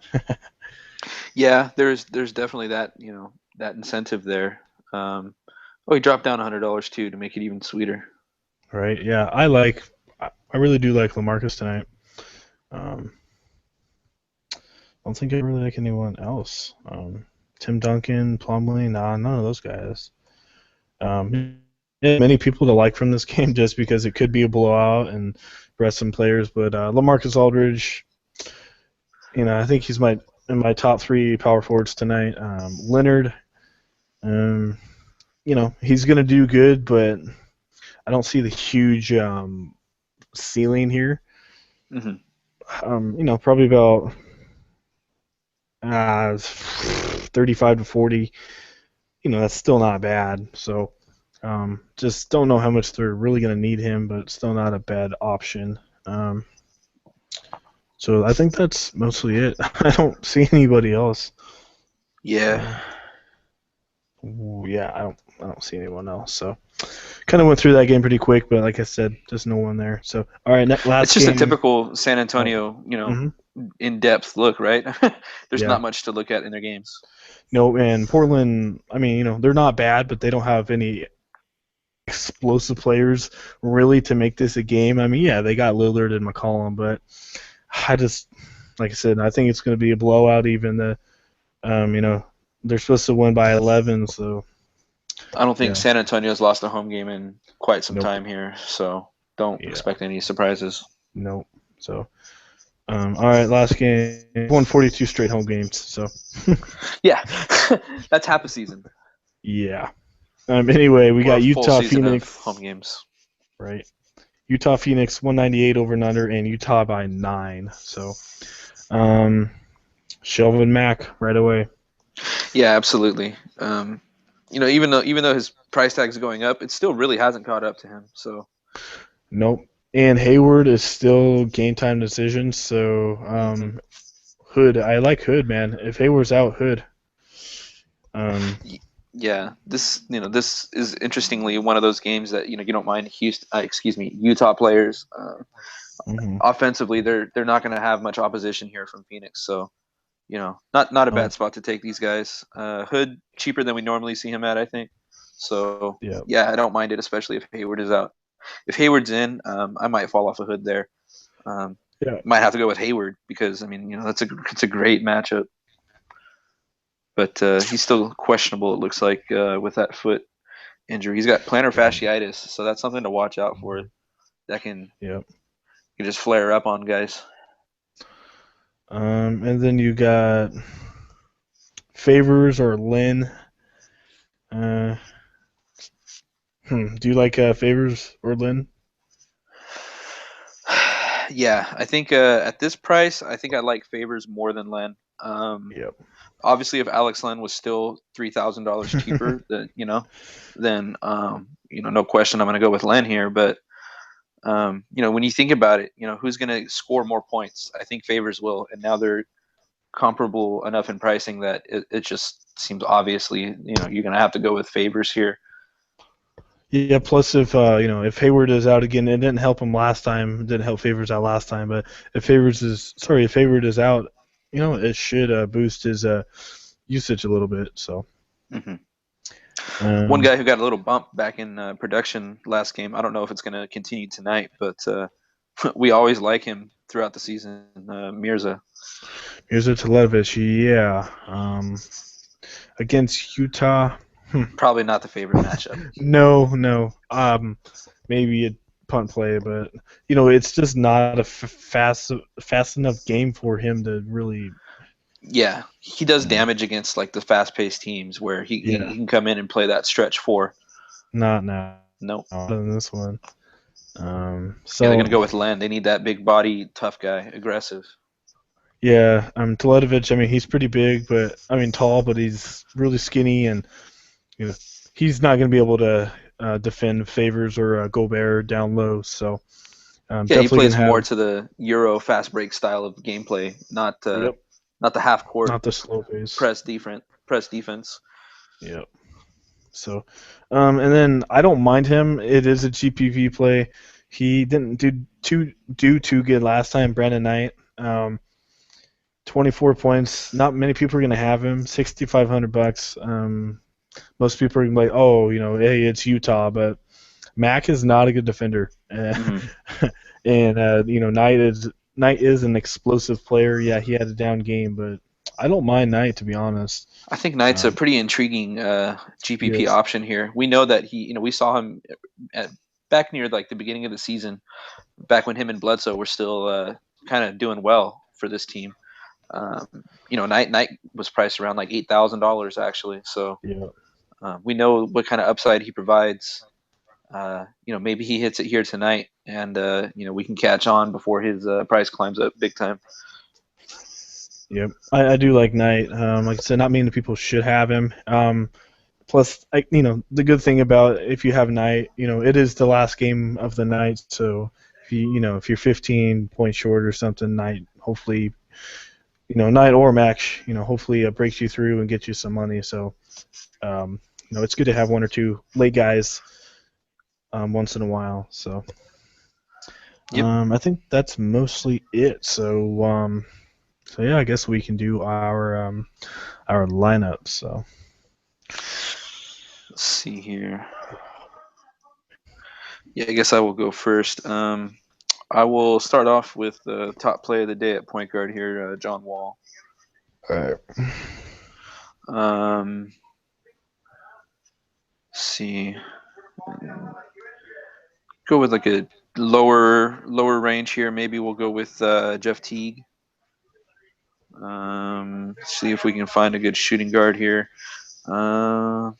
Yeah, there's definitely that incentive there. Oh, he dropped down $100 too to make it even sweeter. Right? Yeah, I really do like LaMarcus tonight. Um, I don't think I really like anyone else. Tim Duncan, Plumlee, nah, none of those guys. Yeah, many people to like from this game just because it could be a blowout and rest some players, but LaMarcus Aldridge, I think he's in my top three power forwards tonight. Leonard, um, he's gonna do good, but I don't see the huge ceiling here. Hmm. Probably about 35 to 40. That's still not bad. So, just don't know how much they're really going to need him, but still not a bad option. So I think that's mostly it. I don't see anybody else. Yeah, Uh, yeah, I don't see anyone else. So kind of went through that game pretty quick, but like I said, just no one there. So all right, it's last just a game. typical San Oh, Antonio, hmm in-depth look, right? There's yeah. not much to look at in their games. No, and Portland. I mean, they're not bad, but they don't have any explosive players really to make this a game. I mean, yeah, they got Lillard and McCollum, but I just, like I said, I think it's going to be a blowout. Even they're supposed to win by 11, so I don't think yeah, San Antonio's lost a home game in quite some nope, time here, so don't yeah, expect any surprises. nope. So, all right, last game, won 42 straight home games. So, Yeah, that's half a season yeah. Anyway, we or got a full Utah season of home Phoenix, games. right? Utah Phoenix 198 over and under, and Utah by 9. So, um, Shelvin Mack right away. Yeah, absolutely. Even though his price tag is going up, it still really hasn't caught up to him. So, Nope. And Hayward is still game time decision. So mhm. Hood, I like Hood, man. If Hayward's out, Hood. Um, Yeah, this is interestingly one of those games that you don't mind Utah players. Hmm. Offensively, they're not going to have much opposition here from Phoenix, so not a Oh, bad spot to take these guys. Hood cheaper than we normally see him at, I think. So yeah, yeah, I don't mind it, especially if Hayward is out. If Hayward's in, I might fall off a Hood there. Um, yeah, might have to go with Hayward because I mean it's a great matchup, but he's still questionable. It looks like with that foot injury, he's got plantar yeah, fasciitis, so that's something to watch out for. mhm, That yeah. can just flare up on guys. And then you got Favors or Lynn. Uh, do you like Favors or Lynn? Yeah, I think at this price, I think I like Favors more than Len. Yep. Obviously, if Alex Len was still $3,000 cheaper, then no question, I'm going to go with Len here. But when you think about it, who's going to score more points? I think Favors will, and now they're comparable enough in pricing that it just seems obviously, you're going to have to go with Favors here. Yeah. Plus, if if Hayward is out again, it didn't help him last time. It didn't help Favors out last time. But if Hayward is out, it should boost his usage a little bit. So, hmm One um, guy who got a little bump back in production last game. I don't know if it's going to continue tonight, but we always like him throughout the season. Mirza, here's a Televich. Yeah. Against Utah. probably not the favorite matchup. No, no. Maybe a punt play, but it's just not a fast enough game for him to really. Yeah, he does Yeah, damage against like the fast-paced teams where he yeah. can come in and play that stretch four. Not now. Nope. Not in this one. Yeah, they're So gonna go with Len. They need that big body, tough guy, aggressive. yeah, Teletovic. I mean, he's pretty big, but I mean tall, but he's really skinny, and you know he's not going to be able to defend Favors or Gobert down low. So Yeah, he definitely going plays to more have. to the Euro fast break style of gameplay, Yep. not the half court Not the slow pace. press defense. Yep. So, and then I don't mind him. It is a GPV play. He didn't do too good last time. Brandon Knight, 24 points. Not many people are gonna have him. $6,500. Most people are gonna be like, oh, hey, it's Utah, but Mac is not a good defender. hmm And Knight is an explosive player. Yeah, he had a down game, but I don't mind Knight to be honest. I think Knight's a Um, pretty intriguing he GPP is. option here. We know that we saw him at, back near like the beginning of the season, back when him and Bledsoe were still kind of doing well for this team. Um, Knight was priced around like $8,000 actually. So Yeah. we know what kind of upside he provides. Maybe he hits it here tonight, and we can catch on before his price climbs up big time. Yep, I do like Knight. Like I said, not many people should have him. Plus, the good thing about if you have Knight, it is the last game of the night. So if you're 15 points short or something, Knight hopefully, Knight or Max, hopefully breaks you through and gets you some money. So, it's good to have one or two late guys once in a while. So, Yep. I think that's mostly it. So yeah, I guess we can do our lineup. So. Let's see here. Yeah, I guess I will go first. I will start off with the top play of the day at point guard here, John Wall. All right. Um, let's see, go with like a lower range here. Maybe we'll go with Jeff Teague. See if we can find a good shooting guard here. Uh,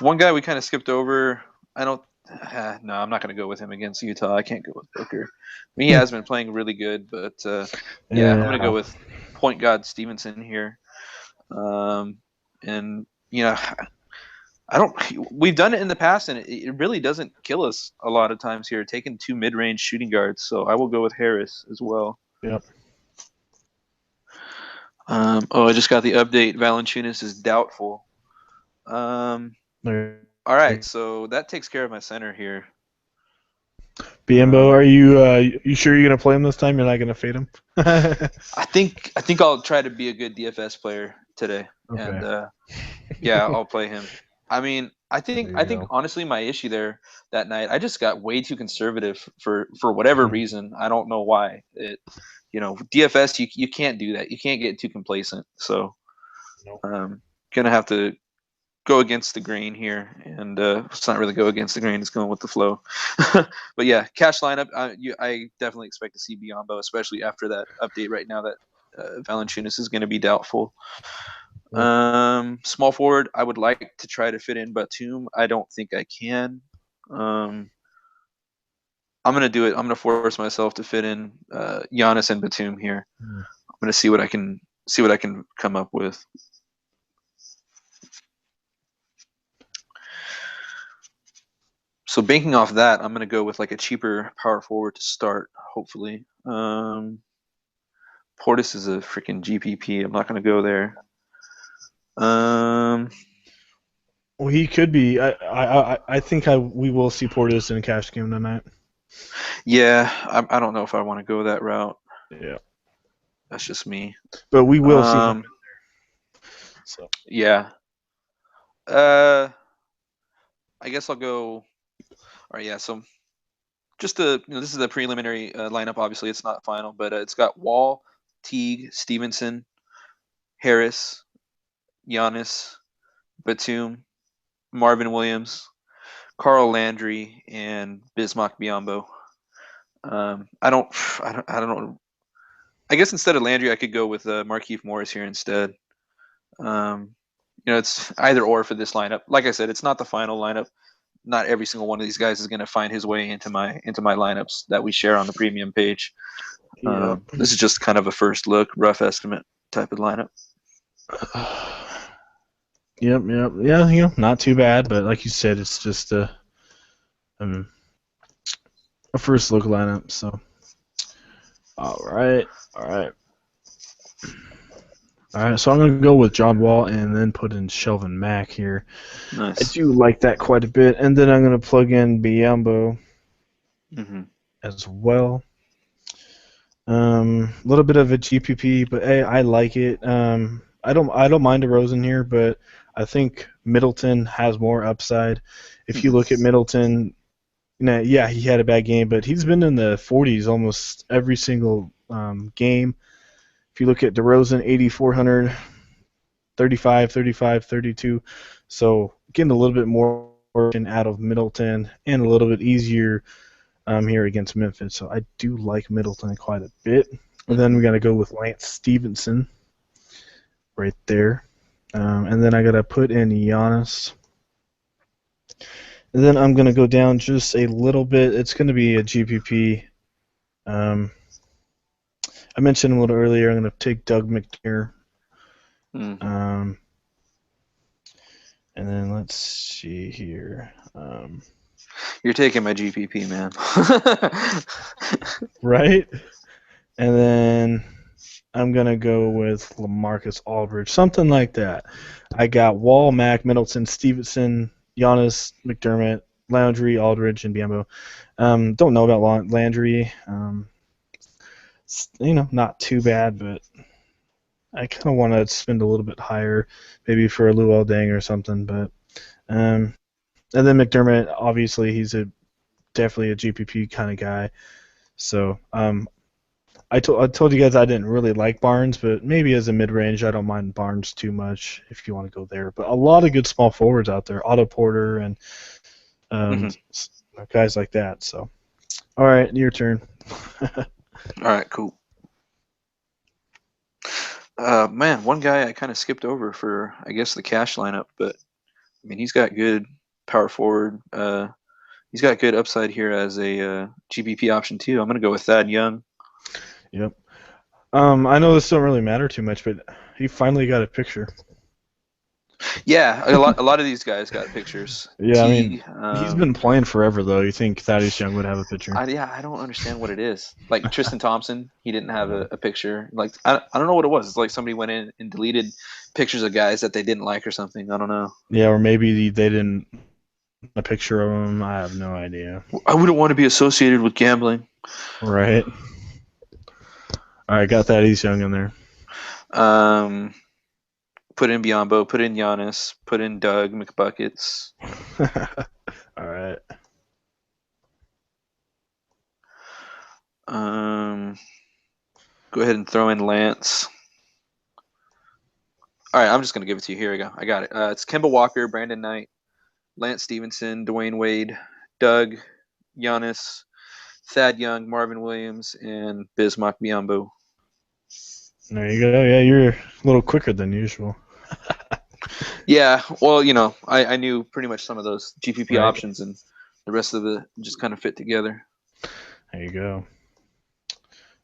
One guy we kind of skipped over. I don't. No, I'm not going to go with him against Utah. I can't go with Booker. I mean, he has been playing really good, but yeah, I'm going to go Yeah. with point guard Stevenson here. Um, and I don't. We've done it in the past, and it really doesn't kill us a lot of times here. Taking two mid-range shooting guards, so I will go with Harris as well. Yep. I just got the update. Valanciunas is doubtful. Um, There all right, you so that takes care of my center here. Biombo, are Um, you sure you're gonna play him this time? You're not gonna fade him? I think I'll try to be a good DFS player today, and Okay. yeah, I'll play him. I mean, There I you think go. honestly, my issue there that night, I just got way too conservative for whatever reason. I don't know why. DFS you can't do that. You can't get too complacent. So Nope. gonna have to go against the grain here, and it's not really go against the grain. It's going with the flow. But yeah, cash lineup. I definitely expect to see Biombo, especially after that update right now that Valanciunas is going to be doubtful. Yep. Small forward, I would like to try to fit in Batum. I don't think I can. Um, I'm gonna do it. I'm gonna force myself to fit in Giannis and Batum here. Hmm. I'm gonna see what I can come up with. So banking off that, I'm gonna go with like a cheaper power forward to start. Hopefully, Portis is a freaking GPP. I'm not gonna go there. Um, Well, he could be. I think we will see Portis in a cash game tonight. yeah, I don't know if I want to go that route. Yeah. That's just me. But we will see him. Um, So yeah. Uh, I guess I'll go. All right, yeah. So just this is a preliminary lineup. Obviously, it's not final, but it's got Wall, Teague, Stevenson, Harris, Giannis, Batum, Marvin Williams, Carl Landry, and Bismack Biyombo. I don't know. I guess instead of Landry, I could go with Markieff Morris here instead. Um, it's either or for this lineup. Like I said, it's not the final lineup. Not every single one of these guys is going to find his way into my lineups that we share on the premium page. yeah. This is just kind of a first look, rough estimate type of lineup. Yep, yep, yeah, not too bad, but like you said, it's just um, a first look lineup. So, all right, all right, all right. So I'm gonna go with John Wall and then put in Shelvin Mack here. I Nice. do like that quite a bit, and then I'm gonna plug in Biombo Hmm. as well. A little bit of a GPP, but hey, I like it. I don't mind DeRozan here, but I think Middleton has more upside. If you Hmm. look at Middleton, yeah, he had a bad game, but he's been in the 40s almost every single game. If you look at DeRozan, 8,400, 35, 35, 32. So getting a little bit more out of Middleton and a little bit easier here against Memphis. So I do like Middleton quite a bit. And then Hmm. we got to go with Lance Stevenson right there. And then I got to put in Giannis. And then I'm going to go down just a little bit. It's going to be a GPP. Um, I mentioned a little earlier, I'm going to take Doug McNair. Hmm. Um, and then let's see here. You're taking my GPP, man. Right? And then I'm going to go with LaMarcus Aldridge, something like that. I got Wall, Mack, Middleton, Stevenson, Giannis, McDermott, Landry, Aldridge, and Biombo. Don't know about Landry. Not too bad, but I kind of want to spend a little bit higher, maybe for a Luol Deng or something. But and then McDermott, obviously, he's definitely a GPP kind of guy. So I told you guys I didn't really like Barnes, but maybe as a mid range, I don't mind Barnes too much if you want to go there. But a lot of good small forwards out there, Otto Porter and um, Hmm. guys like that. So, all right, your turn. All right, cool. Man, one guy I kind of skipped over for, I guess, the cash lineup, but I mean, he's got good power forward. He's got good upside here as a GPP option too. I'm gonna go with Thad Young. Yep. I know this don't really matter too much, but he finally got a picture. Yeah, a lot of these guys got pictures. Yeah, I mean, Teague, he's been playing forever though. You think Thaddeus Young would have a picture? I don't understand what it is. Like Tristan Thompson, he didn't have a picture. Like I don't know what it was. It's like somebody went in and deleted pictures of guys that they didn't like or something. I don't know. Yeah, or maybe they didn't a picture of him. I have no idea. I wouldn't want to be associated with gambling. Right. All right, got Thaddeus Young in there. Um, put in Biombo, put in Giannis, put in Doug McBuckets. All right. Um, go ahead and throw in Lance. All right, I'm just gonna give it to you. Here we go. I got it. It's Kemba Walker, Brandon Knight, Lance Stevenson, Dwayne Wade, Doug, Giannis, Thad Young, Marvin Williams, and Bismack Biombo. There you go. Yeah, you're a little quicker than usual. Yeah, well, I knew pretty much some of those GPP Right. options, and the rest of it just kind of fit together. There you go.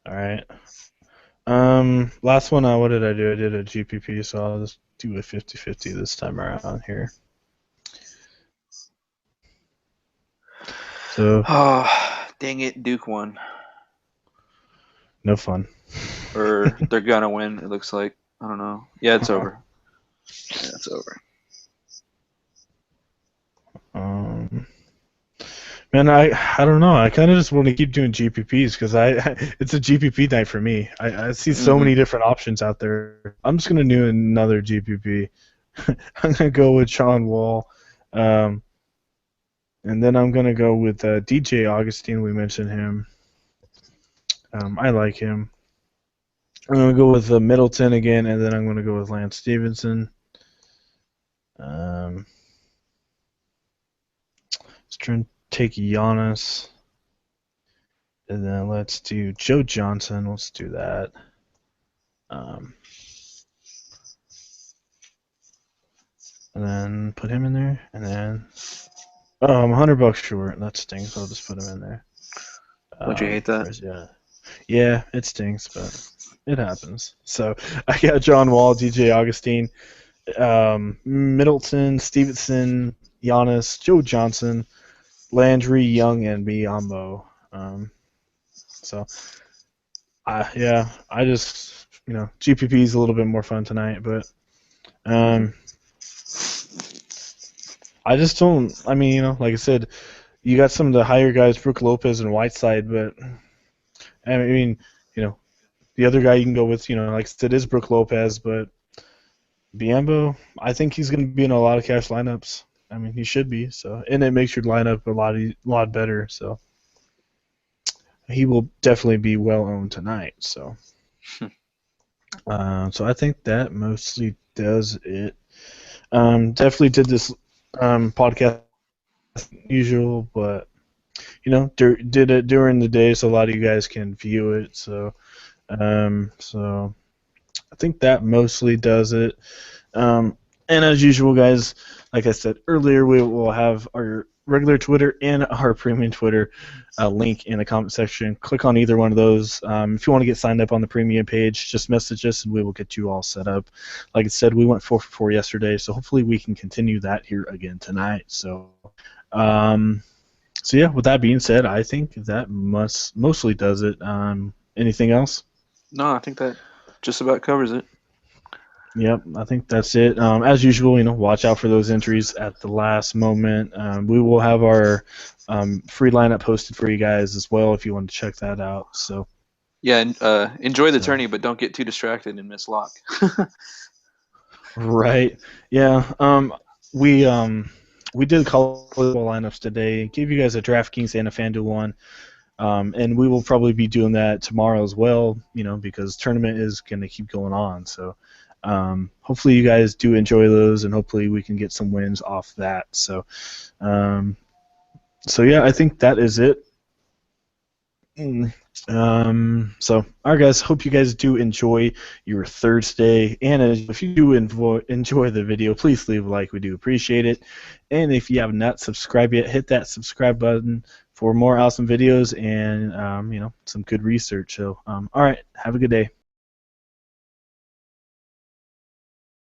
All right. Last one, what did I do? I did a GPP, so I'll just do a 50-50 this time around here. So, Oh, dang it, Duke won. no fun. Or they're gonna win, it looks like. I don't know. Yeah, it's over. Yeah, it's over. Um, Man, I don't know. I kind of just want to keep doing GPPs because it's a GPP night for me. I see so Mm-hmm. many different options out there. I'm just gonna do another GPP. I'm gonna go with Sean Wall, um, and then I'm gonna go with DJ Augustine. We mentioned him. I like him. I'm gonna go with Middleton again, and then I'm gonna go with Lance Stevenson. Let's try and take Giannis. And then let's do Joe Johnson. Let's do that. Um, and then put him in there. And then, oh, I'm $100 short. That stinks. I'll just put him in there. Don't you hate that? Yeah, it stinks, but it happens. So I got John Wall, DJ Augustine, Middleton, Stevenson, Giannis, Joe Johnson, Landry, Young, and Biyombo. So I just GPP is a little bit more fun tonight, but I just don't. I mean, like I said, you got some of the higher guys, Brook Lopez and Whiteside, but I mean, the other guy you can go with, like I said, is Brook Lopez, but Biombo, I think he's going to be in a lot of cash lineups. I mean, he should be. So, and it makes your lineup a lot better. So, he will definitely be well owned tonight. So. So I think that mostly does it. Definitely did this podcast as usual, but did it during the day so a lot of you guys can view it. So I think that mostly does it. And as usual, guys, like I said earlier, we will have our regular Twitter and our premium Twitter link in the comment section. Click on either one of those. If you want to get signed up on the premium page, just message us and we will get you all set up. Like I said, we went 4 for 4 yesterday, so hopefully we can continue that here again tonight. So yeah, with that being said, I think that mostly does it. Anything else? No, I think that just about covers it. Yep, I think that's it. As usual, watch out for those entries at the last moment. We will have our free lineup posted for you guys as well if you want to check that out. So Yeah, and enjoy the tourney, but don't get too distracted and miss lock. right, yeah. We did college football lineups today. Gave you guys a DraftKings and a Fanduel one. And we will probably be doing that tomorrow as well, because tournament is going to keep going on. So hopefully you guys do enjoy those, and hopefully we can get some wins off that. So yeah, I think that is it. So, all right, guys. Hope you guys do enjoy your Thursday, and if you do enjoy the video, please leave a like. We do appreciate it. And if you have not subscribed yet, hit that subscribe button for more awesome videos and some good research. So, all right, have a good day.